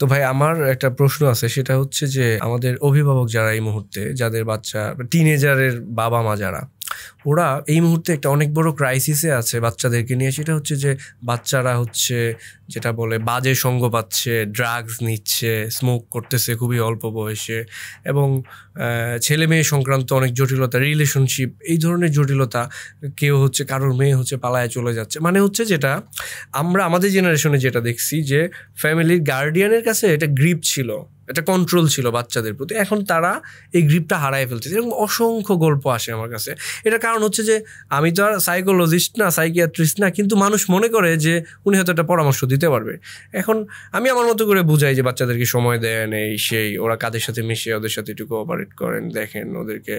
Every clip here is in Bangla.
তো ভাই আমার একটা প্রশ্ন আছে, সেটা হচ্ছে যে আমাদের অভিভাবক যারা এই মুহূর্তে, যাদের বাচ্চা টিনেজারের বাবা মা যারা, ওরা এই মুহূর্তে একটা অনেক বড় ক্রাইসিসে আছে বাচ্চাদেরকে নিয়ে। সেটা হচ্ছে যে বাচ্চারা হচ্ছে যেটা বলে বাজে সঙ্গ পাচ্ছে, ড্রাগস নিচ্ছে, স্মোক করতেছে খুবই অল্প বয়সে, এবং ছেলে মেয়ে সংক্রান্ত অনেক জটিলতা, রিলেশনশিপ, এই ধরনের জটিলতা। কেউ হচ্ছে কারোর মেয়ে হচ্ছে পালায় চলে যাচ্ছে। মানে হচ্ছে যেটা আমরা আমাদের জেনারেশনে যেটা দেখছি যে ফ্যামিলির গার্ডিয়ানের কাছে এটা গ্রিপ ছিল, একটা কন্ট্রোল ছিল বাচ্চাদের প্রতি। এখন তারা এই গ্রিপটা হারায় ফেলছে। এরকম অসংখ্য গল্প আসে আমার কাছে। এটার কারণ হচ্ছে যে আমি তো আর সাইকোলজিস্ট না, সাইকিয়াট্রিস্ট না, কিন্তু মানুষ মনে করে যে উনি হয়তো একটা পরামর্শ দিতে পারবে। এখন আমি আমার মতো করে বুঝাই যে বাচ্চাদেরকে সময় দেন, এই সেই, ওরা কাদের সাথে মিশে, ওদের সাথে একটু কোঅপারেট করেন, দেখেন ওদেরকে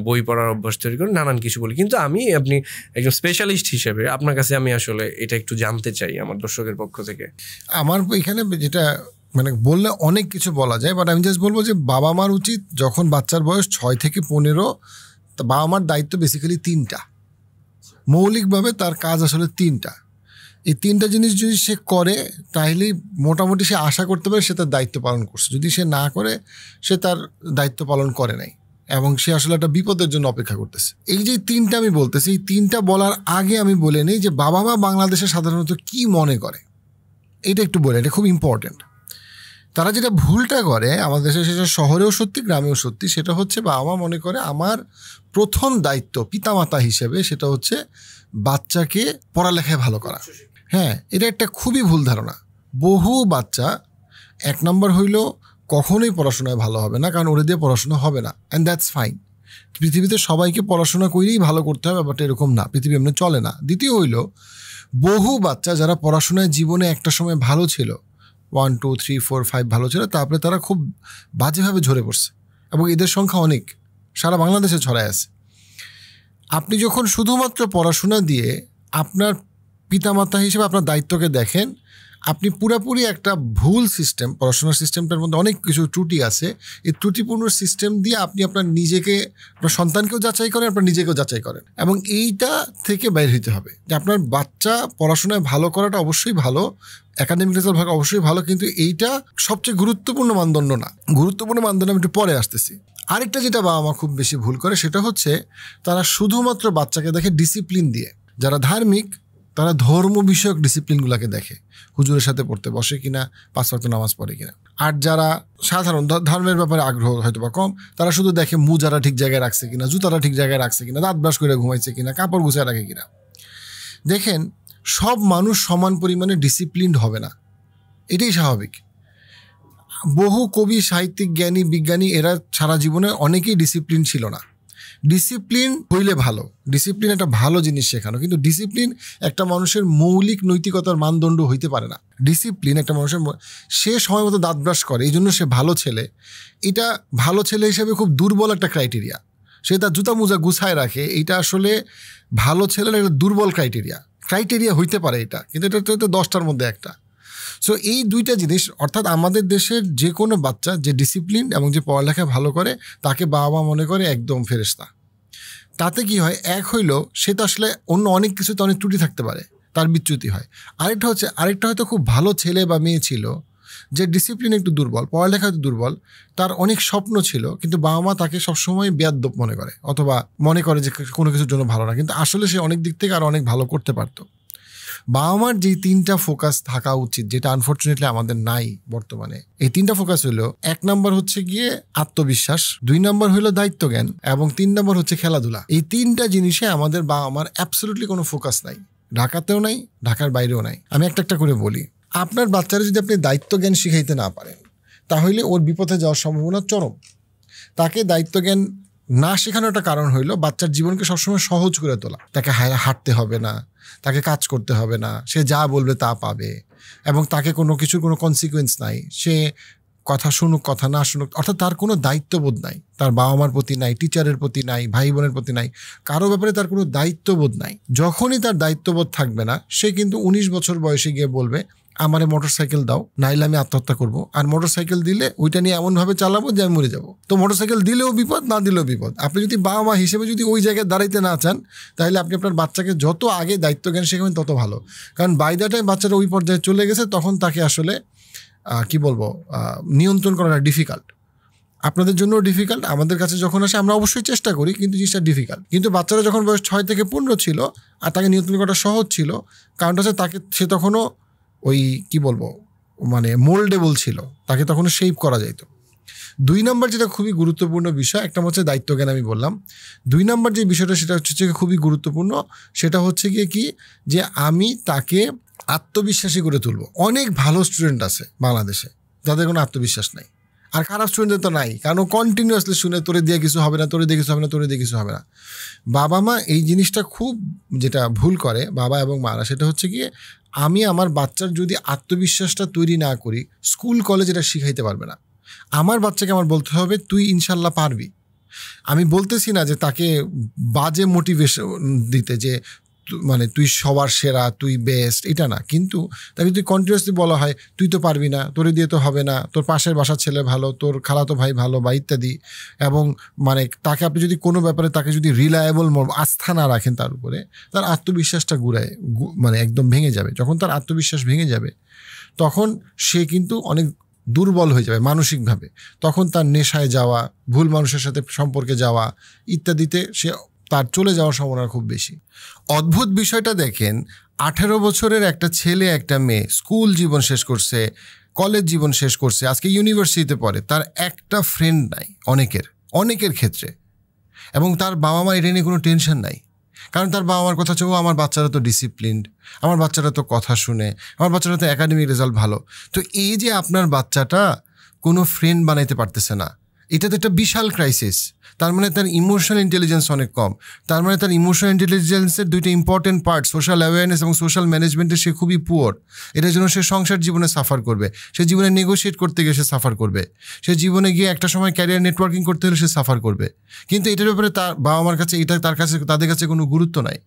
বই পড়ার অভ্যাস তৈরি করেন, নানান কিছু বলি। কিন্তু আমি আপনি একজন স্পেশালিস্ট হিসেবে আপনার কাছে আমি আসলে এটা একটু জানতে চাই আমার দর্শকের পক্ষ থেকে। আমার এখানে যেটা মানে বললে অনেক কিছু বলা যায়, বাট আমি জাস্ট বলবো যে বাবা মার উচিত যখন বাচ্চার বয়স 6 থেকে 15, বাবা মার দায়িত্ব বেসিক্যালি 3টা। মৌলিকভাবে তার কাজ আসলে 3টা। এই 3টা জিনিস যদি সে করে তাহলেই মোটামুটি সে আশা করতে পারে সে তার দায়িত্ব পালন করছে। যদি সে না করে, সে তার দায়িত্ব পালন করে নাই এবং সে আসলে একটা বিপদের জন্য অপেক্ষা করতেছে। এই যে 3টা আমি বলতেছি, এই 3টা বলার আগে আমি বলে নিই যে বাবা মা বাংলাদেশে সাধারণত কি মনে করে, এটা একটু বলে, এটা খুব ইম্পর্টেন্ট। তারা যেটা ভুলটা করে আমাদের দেশে, সেটা শহরেও সত্যি গ্রামেও সত্যি, সেটা হচ্ছে বাবা মা মনে করে আমার প্রথম দায়িত্ব পিতামাতা হিসেবে সেটা হচ্ছে বাচ্চাকে পড়ালেখায় ভালো করা। হ্যাঁ, এটা একটা খুবই ভুল ধারণা। বহু বাচ্চা 1 নম্বর হইল কখনোই পড়াশোনায় ভালো হবে না, কারণ ওরা দিয়ে পড়াশোনা হবে না, অ্যান্ড দ্যাটস ফাইন। পৃথিবীতে সবাইকে পড়াশোনা করেই ভালো করতে হবে, ব্যাপারটা এরকম না, পৃথিবী এমনি চলে না। দ্বিতীয় হইল বহু বাচ্চা যারা পড়াশোনায় জীবনে একটা সময় ভালো ছিল, 1, 2, 3, 4, 5 ভালো ছিল, তারপরে তারা খুব বাজেভাবে ঝরে পড়ছে, এবং এদের সংখ্যা অনেক, সারা বাংলাদেশে ছড়ায় আছে। আপনি যখন শুধুমাত্র পড়াশোনা দিয়ে আপনার পিতামাতা হিসেবে আপনার দায়িত্বকে দেখেন, আপনি পুরোপুরি একটা ভুল সিস্টেম, পড়াশোনার সিস্টেমটার মধ্যে অনেক কিছু ত্রুটি আছে, এই ত্রুটিপূর্ণ সিস্টেম দিয়ে আপনি আপনার নিজেকে, আপনার সন্তানকেও যাচাই করেন, আপনার নিজেকেও যাচাই করেন, এবং এইটা থেকে বাইরে হইতে হবে যে আপনার বাচ্চা পড়াশোনায় ভালো করাটা অবশ্যই ভালো, একাডেমিক রেজাল্ট ভালো অবশ্যই ভালো, কিন্তু এইটা সবচেয়ে গুরুত্বপূর্ণ মানদণ্ড না। গুরুত্বপূর্ণ মানদণ্ড আমি একটু পরে আসতেছি। আরেকটা যেটা বাবা মা খুব বেশি ভুল করে সেটা হচ্ছে তারা শুধুমাত্র বাচ্চাকে দেখে ডিসিপ্লিন দিয়ে। যারা ধার্মিক তারা ধর্ম বিষয়ক ডিসিপ্লিনগুলোকে দেখে, হুজুরের সাথে পড়তে বসে কিনা, 5 ওয়াক্ত নামাজ পড়ে কিনা। আর যারা সাধারণ ধর্মের ব্যাপারে আগ্রহ হয়তো বা কম, তারা শুধু দেখে মোজারা ঠিক জায়গায় রাখছে কিনা, জুতারা ঠিক জায়গায় রাখছে কিনা, দাঁত ব্রাশ করে ঘুমাইছে কিনা, কাপড় গুছিয়ে রাখে কিনা। দেখেন, সব মানুষ সমান পরিমাণে ডিসিপ্লিনড হবে না, এটাই স্বাভাবিক। বহু কবি, সাহিত্যিক, জ্ঞানী, বিজ্ঞানী এরা সারা জীবনে অনেকেই ডিসিপ্লিন ছিল না। ডিসিপ্লিন হইলে ভালো, ডিসিপ্লিন একটা ভালো জিনিস শেখানো, কিন্তু ডিসিপ্লিন একটা মানুষের মৌলিক নৈতিকতার মানদণ্ড হইতে পারে না। ডিসিপ্লিন একটা মানুষের, সে সময় মতো দাঁত ব্রাশ করে এই জন্য সে ভালো ছেলে, এটা ভালো ছেলে হিসেবে খুব দুর্বল একটা ক্রাইটেরিয়া। সে তার জুতা মোজা গুছায় রাখে, এইটা আসলে ভালো ছেলের একটা দুর্বল ক্রাইটেরিয়া হইতে পারে এটা, কিন্তু এটা তো 10টার মধ্যে একটা। সো এই 2টা জিনিস, অর্থাৎ আমাদের দেশের যে কোনো বাচ্চা যে ডিসিপ্লিন এবং যে পড়ালেখা ভালো করে তাকে বাবা মা মনে করে একদম ফেরেশতা। তাতে কি হয়, এক হইল সে তো আসলে অন্য অনেক কিছুতে অনেক ত্রুটি থাকতে পারে, তার বিচ্যুতি হয়। আরেকটা হয়তো খুব ভালো ছেলে বা মেয়ে ছিল, যে ডিসিপ্লিন একটু দুর্বল, পড়ালেখা দুর্বল, তার অনেক স্বপ্ন ছিল, কিন্তু বাবা মা তাকে সবসময় বেয়াদ্দপ মনে করে, অথবা মনে করে যে কোনো কিছুর জন্য ভালো না, কিন্তু আসলে সে অনেক দিক থেকে আর অনেক ভালো করতে পারতো। বাবা মার যে 3টা ফোকাস থাকা উচিত, যেটা আনফর্চুনেটলি আমাদের নাই বর্তমানে, এই 3টা ফোকাস হলো, 1 নম্বর হচ্ছে গিয়ে আত্মবিশ্বাস, 2 নম্বর হলো দায়িত্ব জ্ঞান, এবং 3 নম্বর হচ্ছে খেলাধুলা। এই 3টা জিনিসে আমাদের বাবা মার অ্যাবসলিউটলি কোনো ফোকাস নাই, ঢাকাতেও নাই, ঢাকার বাইরেও নাই। আমি একটা করে বলি, আপনার বাচ্চারা যদি আপনি দায়িত্ব জ্ঞান শিখাইতে না পারেন, তাহলে ওর বিপথে যাওয়ার সম্ভাবনা চরম। তাকে দায়িত্ব জ্ঞান না শেখানোর একটা কারণ হইলো বাচ্চার জীবনকে সবসময় সহজ করে তোলা। তাকে হাঁটতে হবে না, তাকে কাজ করতে হবে না, সে যা বলবে তা পাবে, এবং তাকে কোনো কিছুর কোনো কনসিকুয়েন্স নাই, সে কথা শুনুক কথা না শুনুক, অর্থাৎ তার কোনো দায়িত্ববোধ নাই, তার বাবা মার প্রতি নাই, টিচারের প্রতি নাই, ভাই বোনের প্রতি নাই, কারো ব্যাপারে তার কোনো দায়িত্ববোধ নাই। যখনই তার দায়িত্ববোধ থাকবে না, সে কিন্তু 19 বছর বয়সে গিয়ে বলবে আমারে মোটরসাইকেল দাও, নাইলে আমি আত্মহত্যা করবো, আর মোটরসাইকেল দিলে ওইটা নিয়ে এমনভাবে চালাবো যে আমি মরে যাবো। তো মোটরসাইকেল দিলেও বিপদ, না দিলেও বিপদ। আপনি যদি বাবা মা হিসেবে যদি ওই জায়গায় দাঁড়াইতে না চান, তাহলে আপনি আপনার বাচ্চাকে যত আগে দায়িত্ব জ্ঞান শেখাবেন তত ভালো, কারণ বাই দ্য টাইম বাচ্চাটা ওই পর্যায়ে চলে গেছে, তখন তাকে আসলে কি বলবো নিয়ন্ত্রণ করাটা ডিফিকাল্ট, আপনাদের জন্য ডিফিকাল্ট, আমাদের কাছে যখন আসে আমরা অবশ্যই চেষ্টা করি, কিন্তু জিনিসটা ডিফিকাল্ট। কিন্তু বাচ্চারা যখন বয়স 6 থেকে 15 ছিল আর তাকে নিয়ন্ত্রণ করাটা সহজ ছিল, কারণটা হচ্ছে সে তখনও ওই কি বলবো মানে মোল্ডেবল ছিল, তাকে তখনও শেপ করা যেত। 2 নম্বর যেটা খুবই গুরুত্বপূর্ণ বিষয়, একটা হচ্ছে দায়িত্বজ্ঞান আমি বললাম। 2 নম্বর যে বিষয়টা সেটা হচ্ছে খুবই গুরুত্বপূর্ণ, সেটা হচ্ছে গিয়ে কি যে আমি তাকে আত্মবিশ্বাসী করে তুলবো। অনেক ভালো স্টুডেন্ট আছে বাংলাদেশে যাদের কোনো আত্মবিশ্বাস নাই, আর খারাপ স্টুডেন্টদের তো নাই, কারণ কন্টিনিউয়াসলি শুনে তোরে দিয়ে কিছু হবে না, তোরে দিয়ে কিছু হবে না, তোরে দিয়ে কিছু হবে না। বাবা মা এই জিনিসটা খুব যেটা ভুল করে বাবা এবং মারা, সেটা হচ্ছে গিয়ে আমি আমার বাচ্চার যদি আত্মবিশ্বাসটা তৈরি না করি, স্কুল কলেজ এটা শিখাইতে পারবে না। আমার বাচ্চাকে আমার বলতে হবে তুই ইনশাল্লাহ পারবি। আমি বলতেছি না যে তাকে বাজে মোটিভেশন দিতে যে মানে তুই সবার সেরা, তুই বেস্ট, এটা না, কিন্তু তাকে যদি কন্টিনিউয়াসলি বলা হয় তুই তো পারবি না, তোরে দিয়ে তো হবে না, তোর পাশের বাসার ছেলে ভালো, তোর খালাতো ভাই ভালো বা ইত্যাদি, এবং মানে তাকে আপনি যদি কোনো ব্যাপারে তাকে যদি রিলায়েবল আস্থা না রাখেন তার উপরে, তার আত্মবিশ্বাসটা মানে একদম ভেঙে যাবে। যখন তার আত্মবিশ্বাস ভেঙে যাবে তখন সে কিন্তু অনেক দুর্বল হয়ে যাবে মানসিকভাবে, তখন তার নেশায় যাওয়া, ভুল মানুষের সাথে সম্পর্কে যাওয়া ইত্যাদিতে সে তার চলে যাওয়ার সম্ভাবনা খুব বেশি। অদ্ভুত বিষয়টা দেখেন, 18 বছরের একটা ছেলে একটা মেয়ে স্কুল জীবন শেষ করছে, কলেজ জীবন শেষ করছে, আজকে ইউনিভার্সিটিতে পড়ে, তার একটা ফ্রেন্ড নাই, অনেকের ক্ষেত্রে, এবং তার বাবা মা এটা নিয়ে কোনো টেনশন নাই, কারণ তার বাবা মার কথা হচ্ছে আমার বাচ্চারা তো ডিসিপ্লিনড, আমার বাচ্চারা তো কথা শুনে, আমার বাচ্চারা তো একাডেমিক রেজাল্ট ভালো। তো এই যে আপনার বাচ্চাটা কোনো ফ্রেন্ড বানাইতে পারতেছে না, এটা তো একটা বিশাল ক্রাইসিস। তার মানে তার ইমোশনাল ইন্টেলিজেন্স অনেক কম, তার মানে তার ইমোশনাল ইন্টেলিজেন্সের 2টা ইম্পর্টেন্ট পার্ট, সোশ্যাল অ্যাওয়ারনেস এবং সোশ্যাল ম্যানেজমেন্টে সে খুবই পুয়ার। এটার জন্য সে সংসার জীবনে সাফার করবে, সে জীবনে নেগোশিয়েট করতে গিয়ে সে সাফার করবে, সে জীবনে গিয়ে একটা সময় ক্যারিয়ার নেটওয়ার্কিং করতে হলে সে সাফার করবে। কিন্তু এটার ব্যাপারে তার বাবা মার কাছে তাদের কাছে কোনো গুরুত্ব নাই।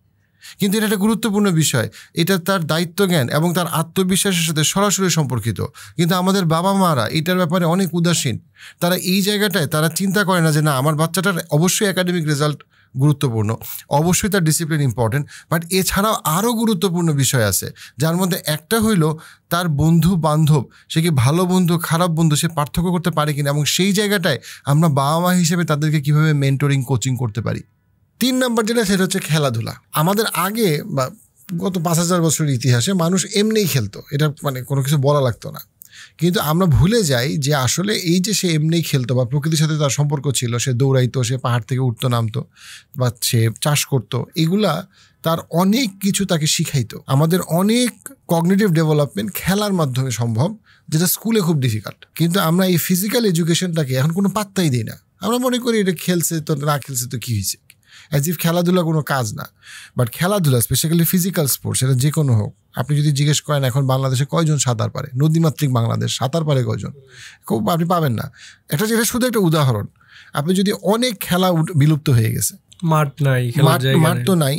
কিন্তু এটা একটা গুরুত্বপূর্ণ বিষয়, এটা তার দায়িত্বজ্ঞান এবং তার আত্মবিশ্বাসের সাথে সরাসরি সম্পর্কিত। কিন্তু আমাদের বাবা মারা এটার ব্যাপারে অনেক উদাসীন, তারা এই জায়গাটায় তারা চিন্তা করে না যে না আমার বাচ্চাটার অবশ্যই একাডেমিক রেজাল্ট গুরুত্বপূর্ণ, অবশ্যই তার ডিসিপ্লিন ইম্পর্টেন্ট, বাট এছাড়াও আরও গুরুত্বপূর্ণ বিষয় আছে, যার মধ্যে একটা হইল তার বন্ধু বান্ধব, সে কি ভালো বন্ধু খারাপ বন্ধু সে পার্থক্য করতে পারে কিনা, এবং সেই জায়গাটায় আমরা বাবা মা হিসেবে তাদেরকে কীভাবে মেন্টরিং কোচিং করতে পারি। 3 নম্বর যেটা সেটা হচ্ছে খেলাধুলা। আমাদের আগে বা গত 5000 বছরের ইতিহাসে মানুষ এমনিই খেলতো, এটা মানে কোনো কিছু বলা লাগতো না, কিন্তু আমরা ভুলে যাই যে আসলে এই যে সে এমনিই খেলতো বা প্রকৃতির সাথে তার সম্পর্ক ছিল, সে দৌড়াইতো, সে পাহাড় থেকে উঠতো নামতো বা সে চাষ করতো, এগুলা তার অনেক কিছু তাকে শিখাইতো। আমাদের অনেক কগনিটিভ ডেভেলপমেন্ট খেলার মাধ্যমে সম্ভব, যেটা স্কুলে খুব ডিফিকাল্ট। কিন্তু আমরা এই ফিজিক্যাল এডুকেশনটাকে এখন কোনো পাত্তাই দিই না, আমরা মনে করি এটা খেলছে তো না খেলছে তো কী হয়েছে, অ্যাজ ইফ খেলাধুলা কোনো কাজ না। বাট খেলাধুলা স্পেশালি ফিজিক্যাল স্পোর্টস, সেটা যে কোনো হোক, আপনি যদি জিজ্ঞেস করেন এখন বাংলাদেশে কয়জন সাঁতার পারে, নদীমাতৃক বাংলাদেশ, সাঁতার পারে কয়জন, খুব আপনি পাবেন না। এটা শুধু একটা উদাহরণ। আপনি যদি অনেক খেলা বিলুপ্ত হয়ে গেছে, মাঠ তো নাই,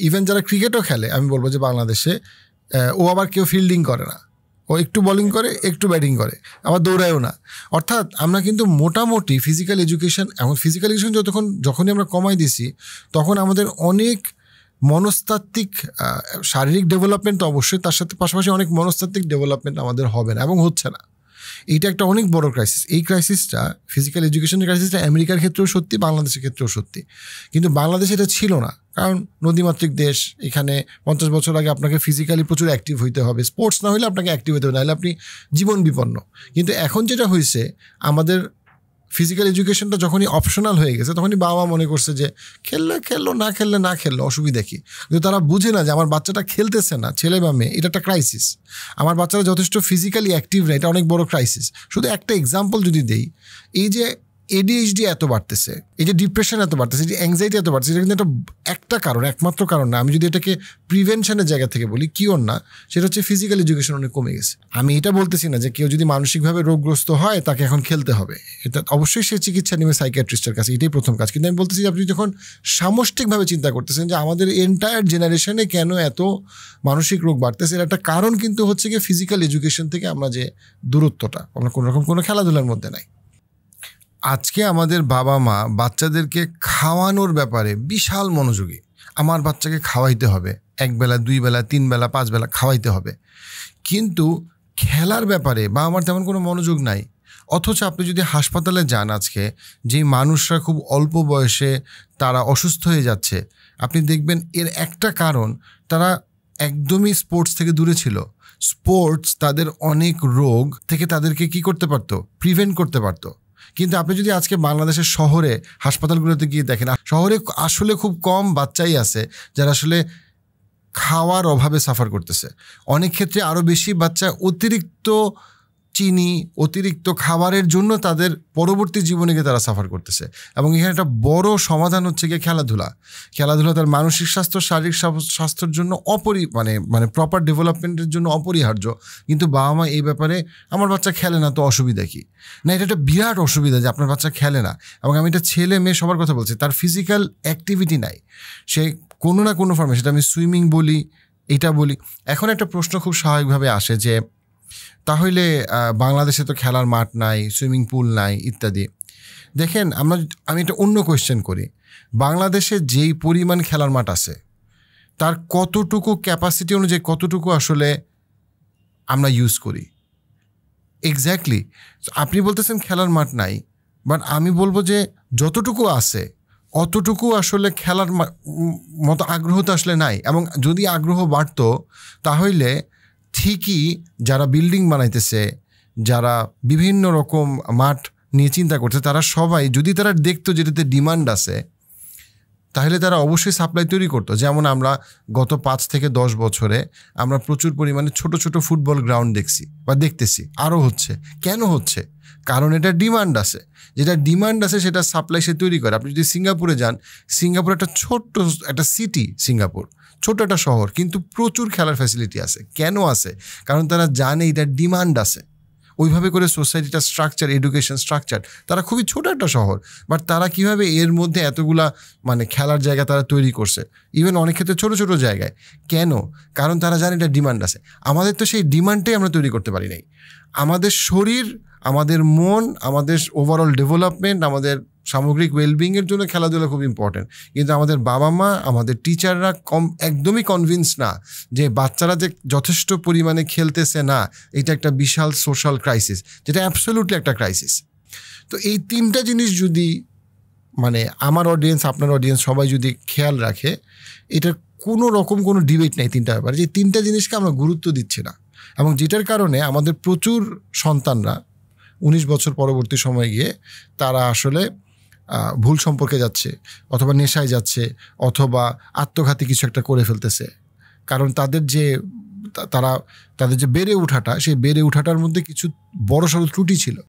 ইভেন যারা ক্রিকেটও খেলে আমি বলবো যে বাংলাদেশে ও আবার কেউ ফিল্ডিং করে না, ও একটু বোলিং করে একটু ব্যাটিং করে, আবার দৌড়ায়ও না। অর্থাৎ আমরা কিন্তু মোটামুটি ফিজিক্যাল এডুকেশন যখনই আমরা কমাই দিছি, তখন আমাদের অনেক মনস্তাত্ত্বিক শারীরিক ডেভেলপমেন্ট তো অবশ্যই, তার সাথে পাশাপাশি অনেক মনস্তাত্ত্বিক ডেভেলপমেন্ট আমাদের হবে না এবং হচ্ছে না। এইটা একটা অনেক বড় ক্রাইসিস। এই ক্রাইসিসটা, ফিজিক্যাল এডুকেশনের ক্রাইসিসটা আমেরিকার ক্ষেত্রেও সত্যি, বাংলাদেশের ক্ষেত্রেও সত্যি, কিন্তু বাংলাদেশে এটা ছিল না, কারণ নদীমাতৃক দেশ। এখানে 50 বছর আগে আপনাকে ফিজিক্যালি প্রচুর অ্যাক্টিভ হইতে হবে, স্পোর্টস না হলে আপনাকে অ্যাক্টিভ হতে হবে, নাহলে আপনি জীবন বিপন্ন। কিন্তু এখন যেটা হয়েছে, আমাদের ফিজিক্যাল এডুকেশনটা যখনই অপশনাল হয়ে গেছে, তখনই বাবা মনে করছে যে খেললে খেললো, না খেললে না খেললো, অসুবিধা কী। কিন্তু তারা বুঝে না যে আমার বাচ্চাটা খেলতেছে না, ছেলে বা মেয়ে, এটা একটা ক্রাইসিস। আমার বাচ্চারা যথেষ্ট ফিজিক্যালি অ্যাক্টিভ না, এটা অনেক বড় ক্রাইসিস। শুধু একটা এক্সাম্পল যদি দেই, এই যে ADHD এত বাড়তেছে, এই যে ডিপ্রেশন এত বাড়তেছে, এই যে অ্যাংজাইটি এত বাড়তেছে, এটা কিন্তু একটা কারণ, একমাত্র কারণ না। আমি যদি এটাকে প্রিভেনশনের জায়গা থেকে বলি, কিওর না, সেটা হচ্ছে ফিজিক্যাল এডুকেশন অনেক কমে গেছে। আমি এটা বলতেছি না যে কেউ যদি মানসিকভাবে রোগগ্রস্ত হয় তাকে এখন খেলতে হবে, এটা অবশ্যই সে চিকিৎসা নেবে সাইকিয়াট্রিস্টের কাছে, এটাই প্রথম কাজ। কিন্তু আমি বলতেছি আপনি যখন সামষ্টিকভাবে চিন্তা করতেছেন যে আমাদের এন্টায়ার জেনারেশনে কেন এত মানসিক রোগ বাড়তেছে, এর একটা কারণ কিন্তু হচ্ছে গিয়ে ফিজিক্যাল এডুকেশন থেকে আমরা যে দূরত্বটা, আমরা কোনোরকম কোনো খেলাধুলার মধ্যে নাই। আজকে আমাদের বাবা মা বাচ্চাদেরকে খাওয়ানোর ব্যাপারে বিশাল মনোযোগী। আমার বাচ্চাকে খাওয়াইতে হবে, 1 বেলা 2 বেলা 3 বেলা 5 বেলা খাওয়াইতে হবে, কিন্তু খেলার ব্যাপারে বাবা মার তেমন কোনো মনোযোগ নাই। অথচ আপনি যদি হাসপাতালে যান আজকে, যে মানুষরা খুব অল্প বয়সে তারা অসুস্থ হয়ে যাচ্ছে, আপনি দেখবেন এর একটা কারণ তারা একদমই স্পোর্টস থেকে দূরে ছিল। স্পোর্টস তাদের অনেক রোগ থেকে তাদেরকে কি করতে পারতো, প্রিভেন্ট করতে পারতো। কিন্তু আপনি যদি আজকে বাংলাদেশের শহরে হাসপাতালগুলোতে গিয়ে দেখেন, শহরে আসলে খুব কম বাচ্চাই আছে যারা আসলে খাওয়ার অভাবে সাফার করতেছে। অনেক ক্ষেত্রে আরও বেশি বাচ্চা অতিরিক্ত চিনি, অতিরিক্ত খাবারের জন্য তাদের পরবর্তী জীবনে গিয়ে তারা সাফার করতেছে। এবং এখানে একটা বড় সমাধান হচ্ছে গিয়ে খেলাধুলা। খেলাধুলা তার মানসিক স্বাস্থ্য, শারীরিক স্বাস্থ্যের জন্য মানে প্রপার ডেভেলপমেন্টের জন্য অপরিহার্য। কিন্তু বাবা মা এই ব্যাপারে, আমার বাচ্চা খেলে না তো অসুবিধা কি? না, এটা একটা বিরাট অসুবিধা যে আপনার বাচ্চা খেলে না। এবং আমি এটা ছেলে মেয়ে সবার কথা বলছি, তার ফিজিক্যাল অ্যাক্টিভিটি নাই, সে কোনো না কোনো ফর্মে, সেটা আমি সুইমিং বলি, এটা বলি। এখন একটা প্রশ্ন খুব স্বাভাবিকভাবে আসে যে তাহলে বাংলাদেশে তো খেলার মাঠ নাই, সুইমিং পুল নাই ইত্যাদি। দেখেন, আমি একটা অন্য কোয়েশ্চেন করি। বাংলাদেশে যেই পরিমাণ খেলার মাঠ আছে তার কতটুকু ক্যাপাসিটি অনুযায়ী কতটুকু আসলে আমরা ইউজ করি? এক্স্যাক্টলি আপনি বলতেছেন খেলার মাঠ নাই, বাট আমি বলবো যে যতটুকু আছে অতটুকু আসলে খেলার মতো আগ্রহ তো আসলে নাই। এবং যদি আগ্রহ বাড়তো তাহলে ঠিকই যারা বিল্ডিং বানাইতেছে, যারা বিভিন্ন রকম মাঠ নিয়ে চিন্তা করছে, তারা সবাই যদি তারা দেখতো যেটাতে ডিমান্ড আছে, তাহলে তারা অবশ্যই সাপ্লাই তৈরি করতো। যেমন আমরা গত 5 থেকে 10 বছরে আমরা প্রচুর পরিমাণে ছোট ছোট ফুটবল গ্রাউন্ড দেখছি বা দেখতেছি, আরও হচ্ছে। কেন হচ্ছে? কারণ এটা ডিমান্ড আছে। যেটা ডিমান্ড আছে সেটা সাপ্লাই সে তৈরি করে। আপনি যদি সিঙ্গাপুরে যান, সিঙ্গাপুর একটা ছোট্ট একটা সিটি, সিঙ্গাপুর ছোট একটা শহর, কিন্তু প্রচুর খেলার ফ্যাসিলিটি আছে। কেন আছে? কারণ তারা জানে এটার ডিমান্ড আছে। ওইভাবে করে সোসাইটিটা স্ট্রাকচার, এডুকেশন স্ট্রাকচার, তারা খুবই ছোট একটা শহর, বাট তারা কীভাবে এর মধ্যে এতগুলা মানে খেলার জায়গা তারা তৈরি করছে, ইভেন অনেক ক্ষেত্রে ছোটো ছোটো জায়গায়। কেন? কারণ তারা জানে এটা ডিমান্ড আছে। আমাদের তো সেই ডিমান্ডটাই আমরা তৈরি করতে পারি নাই। আমাদের শরীর, আমাদের মন, আমাদের ওভারঅল ডেভেলপমেন্ট, আমাদের সামগ্রিক ওয়েলবিংয়ের জন্য খেলাধুলা খুব ইম্পর্টেন্ট। কিন্তু আমাদের বাবা মা, আমাদের টিচাররা একদমই কনভিন্স না যে বাচ্চারা যে যথেষ্ট পরিমাণে খেলতেছে না, এটা একটা বিশাল সোশ্যাল ক্রাইসিস, যেটা অ্যাবসলিউটলি একটা ক্রাইসিস। তো এই 3টা জিনিস যদি মানে আমার অডিয়েন্স, আপনার অডিয়েন্স সবাই যদি খেয়াল রাখে, এটার কোনো রকম কোনো ডিবেট নেই 3টা ব্যাপারে, যে 3টা জিনিসকে আমরা গুরুত্ব দিচ্ছি না। এবং যেটার কারণে আমাদের প্রচুর সন্তানরা 19 বছর পরবর্তী সময় গিয়ে তারা আসলে ভুল সম্পর্কে যাচ্ছে, অথবা নেশায় যাচ্ছে, অথবা আত্মঘাতী কিছু একটা করে ফেলতেছে। কারণ তাদের যে বেড়ে ওঠাটা, সেই বেড়ে ওঠাটার মধ্যে কিছু বড়সড় ত্রুটি ছিল।